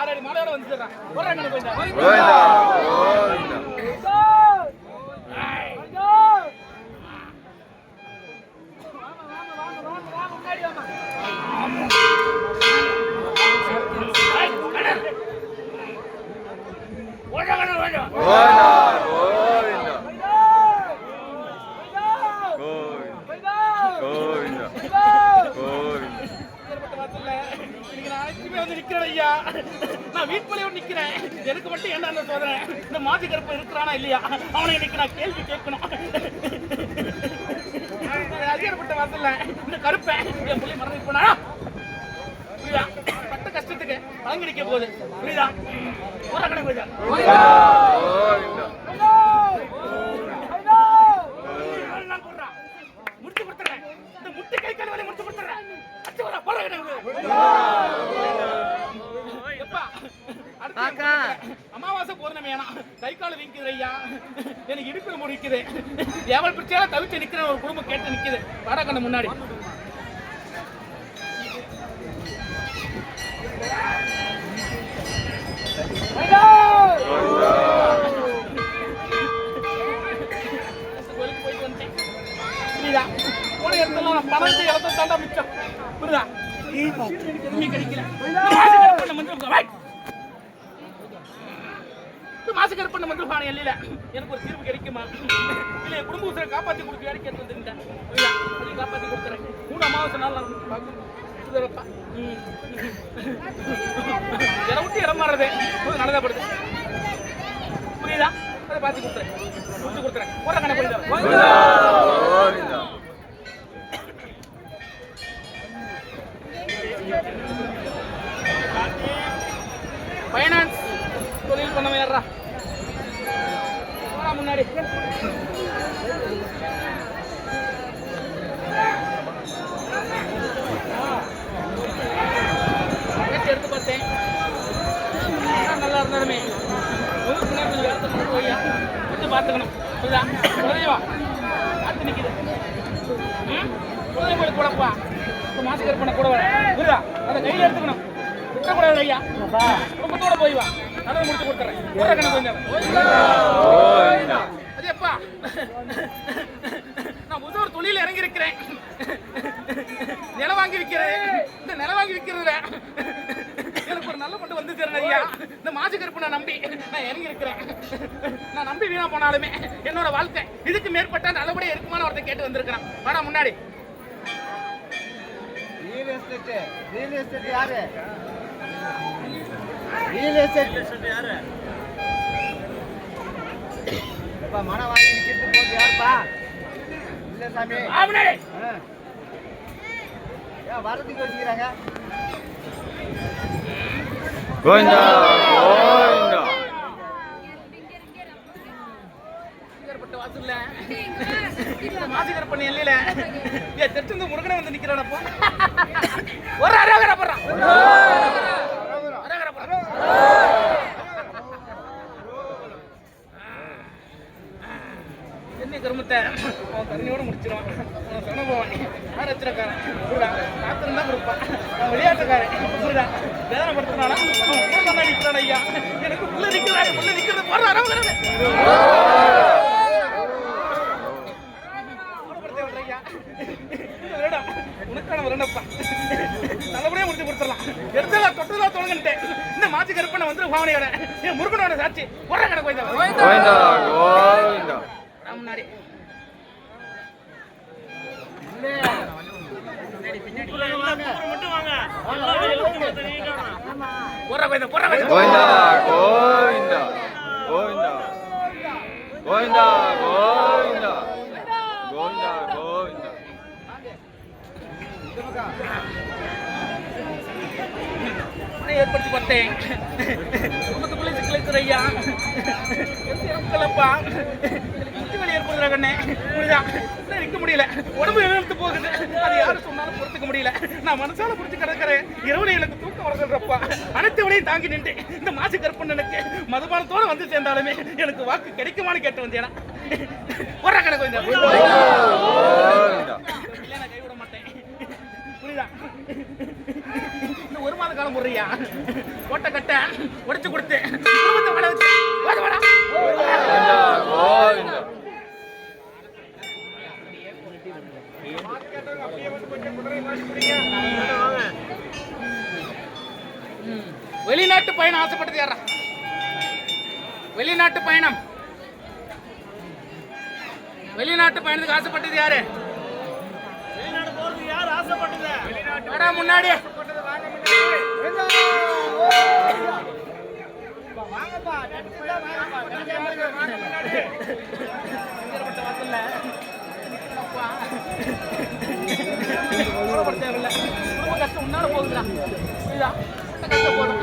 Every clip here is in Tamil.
ஆறடி மாலையோட வந்துடுறான். போறாங்க கொஞ்சம். நான் வீட்பள்ளியோட நிக்கிறேன். எனக்கு மட்டும் என்ன அந்த சோதனை? இந்த மாசி கருப்பு இருக்கிறானா இல்லையா அவனை இன்னைக்கு நான் கேள்வி கேட்கணும். அதிகாரப்பட்ட வாசல்ல இந்த கருப்பை என் புள்ளி மறந்து போனா புரியுதா? பட்ட கஷ்டத்துக்கு பழங்கடிக்க போகுது. புரியுதா? போற கடை போயிடா முடிச்சு கொடுத்துறேன். இந்த முட்டை கை கால் வரை முடிச்சு கொடுத்துறேன். போற கடை அமாவாசை பௌர்ணமியானா கை கால வீங்குது ஐயா. எனக்கு இடுப்பில் முடிக்குது. எவ்வளவு பிரச்சனை தவிச்சு நிக்கிற ஒரு குடும்பம் கேட்டு நிக்குது. வாடகண்ண முன்னாடி கோயிலுக்கு போயிட்டு வந்துட்டேன். புரியுதா? போன இடத்துல பணத்தை இழந்த தாண்டா மிச்சம். புரியுதா? எதுவுமே கிடைக்கல. மாசு கருப்பண்ண மந்திரபான எல்லையில எனக்கு ஒரு தீர்வு கிடைக்குமா? இல்ல குடும்ப உசுரை காப்பாத்தி கொடுத்து வேலை கேட்டு வந்துருந்தேன். அதையும் காப்பாத்தி கொடுத்துறேன். 3 அமாவாசை நாள் நான் இடம் விட்டு இடம் மாறுறது நல்லதாப்படுது. புரியுதா? அதை பார்த்து கொடுத்துறேன். முடிச்சு கொடுத்துறேன். போற கணக்கு ஃபைனான்ஸ் தொழில் பண்ண ஏறா முன்னாடி எடுத்து பார்த்தேன். நல்லா இருந்தாலுமே போய்யா விட்டு பார்த்துக்கணும். குலதெய்வா பார்த்து நிற்கிது. குலதெய்வம் குழப்பா மாசு கருப்பண்ண கூட வர புரியுதா? அதை கையில் எடுத்துக்கணும். விட்டக்கூடாது ஐயா. குடும்பத்தோட போய் வா. அதை முடிச்சு கொடுத்துறேன். போற கணக்கு அது எப்பா நான் புது ஒரு தொழில் இறங்கி இருக்கிறேன். நிலம் வாங்கி விற்கிறேன். இந்த நிலம் வாங்கி விற்கிறதுல எனக்கு ஒரு நல்ல பட்டு வந்து தரேன் ஐயா. இந்த மாசு கருப்பு நான் நம்பி நான் இறங்கி இருக்கிறேன். நான் நம்பி வீணா போனாலுமே என்னோட வாழ்க்கை இதுக்கு மேற்பட்டா நல்லபடியா இருக்குமான்னு ஒருத்தர் கேட்டு வந்திருக்கிறான். வாடா முன்னாடி. ரியல் எஸ்டேட் யாரு? ரியல் எஸ்டேட் யாரு? அப்பா மனம் வாங்கி விற்கிறது போது யாருப்பா? இல்ல சாமி. ஏன் வரதுக்கு வச்சுக்கிறாங்க? கோவிந்தா கோவிந்தா. வாசல்ல மாசிகர் பண்ண எல்லையில ஏ தெற்று முருகனை வந்து நிக்கிறானப்போ ஒரு அரகர போறான். அரகர போறான். என்ன கருமத்தை அவன் தண்ணியோட முடிச்சிருவான். அவன் சொன்ன போவான். யார் வச்சிருக்காரன் காத்திருந்தா கொடுப்பான். அவன் விளையாட்டுக்காரன் புரியுதா? வேதனைப்படுத்தினானா அவன் கூட தான் நிற்கிறான் ஐயா. எனக்கு உள்ள நிற்கிறாரு. உள்ள நிற்கிறது போற அரகர உனக்கான வரணுப்பா. நல்லபடியா முடிச்சு கொடுத்துடலாம். எடுத்தல தொட்டதா தொடங்கிட்டேன். இந்த மாசி கருப்பண்ண வந்து பாவனையோட என் முருகனோட சாட்சி போற கணக்கு கோவிந்தா முன்னாடி கோவிந்தா கோவிந்தா கோவிந்தா கோவிந்தா கோவிந்தா கோவிந்தா கோவிந்தா கோவிந்தா. ஏற்படுத்தி பார்த்தேன். குடும்பத்துக்குள்ளே சிக்கலைத்துற ஐயா. மக்களப்பா முட்டி வலி ஏற்படுற கண்ணே புரியுதா? நிற்க முடியல. உடம்பு இழுத்து போகுது. அது யாரும் சொன்னாலும் பொறுத்துக்க முடியல. நான் மனசால புடிச்சு கிடக்கிறேன். இரவுல எனக்கு தூக்கம் வரதுப்பா. அனைத்து வழியும் தாங்கி நின்று இந்த மாசி கருப்பண்ணனுக்கு மதுபானத்தோட வந்து சேர்ந்தாலுமே எனக்கு வாக்கு கிடைக்குமான்னு கேட்டு வந்தேனா போற கணக்கு இல்ல நான் கைவிட மாட்டேன். புரியுதா? இந்த ஒரு மாத காலம் போடுறியா ஓட்ட கட்ட உடைச்சு கொடுத்து குடும்பத்தை வாழ வச்சு வாடா வாடா. கோவிந்தா வெளிநாட்டு பயணம் ஆசைப்பட்டது யாரா? வெளிநாட்டு பயணம், வெளிநாட்டு பயணத்துக்கு ஆசைப்பட்டது யாரு? வாடா முன்னாடி. ரொம்ப கஷ்டம் உன்னால போகுதுடா. புரியுதா? கஷ்டம் போதும்.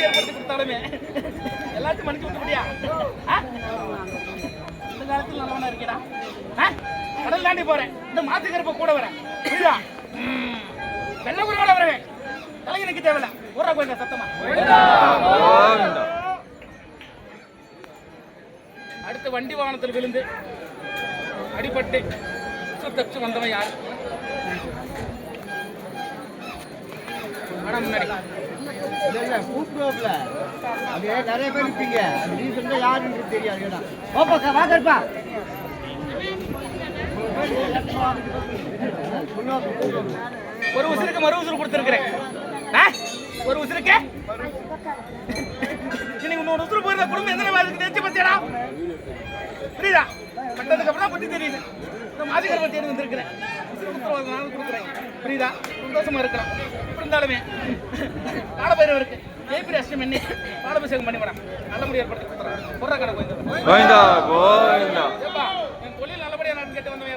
ஏற்படுத்தி கொடுத்தாலுமே எல்லாத்தையும் மன்னிச்சு விட்டு முடியா? இந்த காலத்தில் நல்லவனா இருக்கேடா. கடல் தாண்டி போறேன், இந்த மாத்து கருப்ப கூட வரேன். புரியுதா? வெள்ள குருவால வரவேன். கலைஞனுக்கு தேவையில்ல. ஊரா போயிருந்த சத்தமா. கோவிந்தா அடுத்த வண்டி வாகனத்தில் விழுந்து அடிபட்டு தப்பிச்சு வந்தவன் யார்? முன்னாடி கூப்பிடுவோம்ல, அது நிறைய பேர் இருப்பீங்க. நீ சொன்னா யாருன்னு தெரியாது. ஓப்பா வாங்கப்பா. ஒரு உசுருக்கு மறு உசுறு கொடுத்துருக்கிறேன். ஒரு உசுருக்கு இன்னைக்கு இன்னொரு உசுறு போயிருந்த குடும்பம் எந்த மாதிரி இருக்கு தெரிஞ்சு பத்தியடா? புரியுதா? கட்டதுக்கு அப்புறம் தான் பத்தி தெரியுது. இந்த மாதிரிகரமா தேடி வந்திருக்கிறேன். நானும் கொடுக்குறேன். புரியுதா? சந்தோஷமா இருக்கிறோம். இப்படி இருந்தாலுமே காலபைரவருக்கு ஜெயபிரி அஷ்டம் என்ன பாலாபிஷேகம் பண்ணி விட நல்ல முடி ஏற்படுத்தி கொடுத்துறேன். பொருளை கடை கோவிந்தா கோவிந்தா என் தொழில் நல்லபடியா நான் கேட்டு வந்து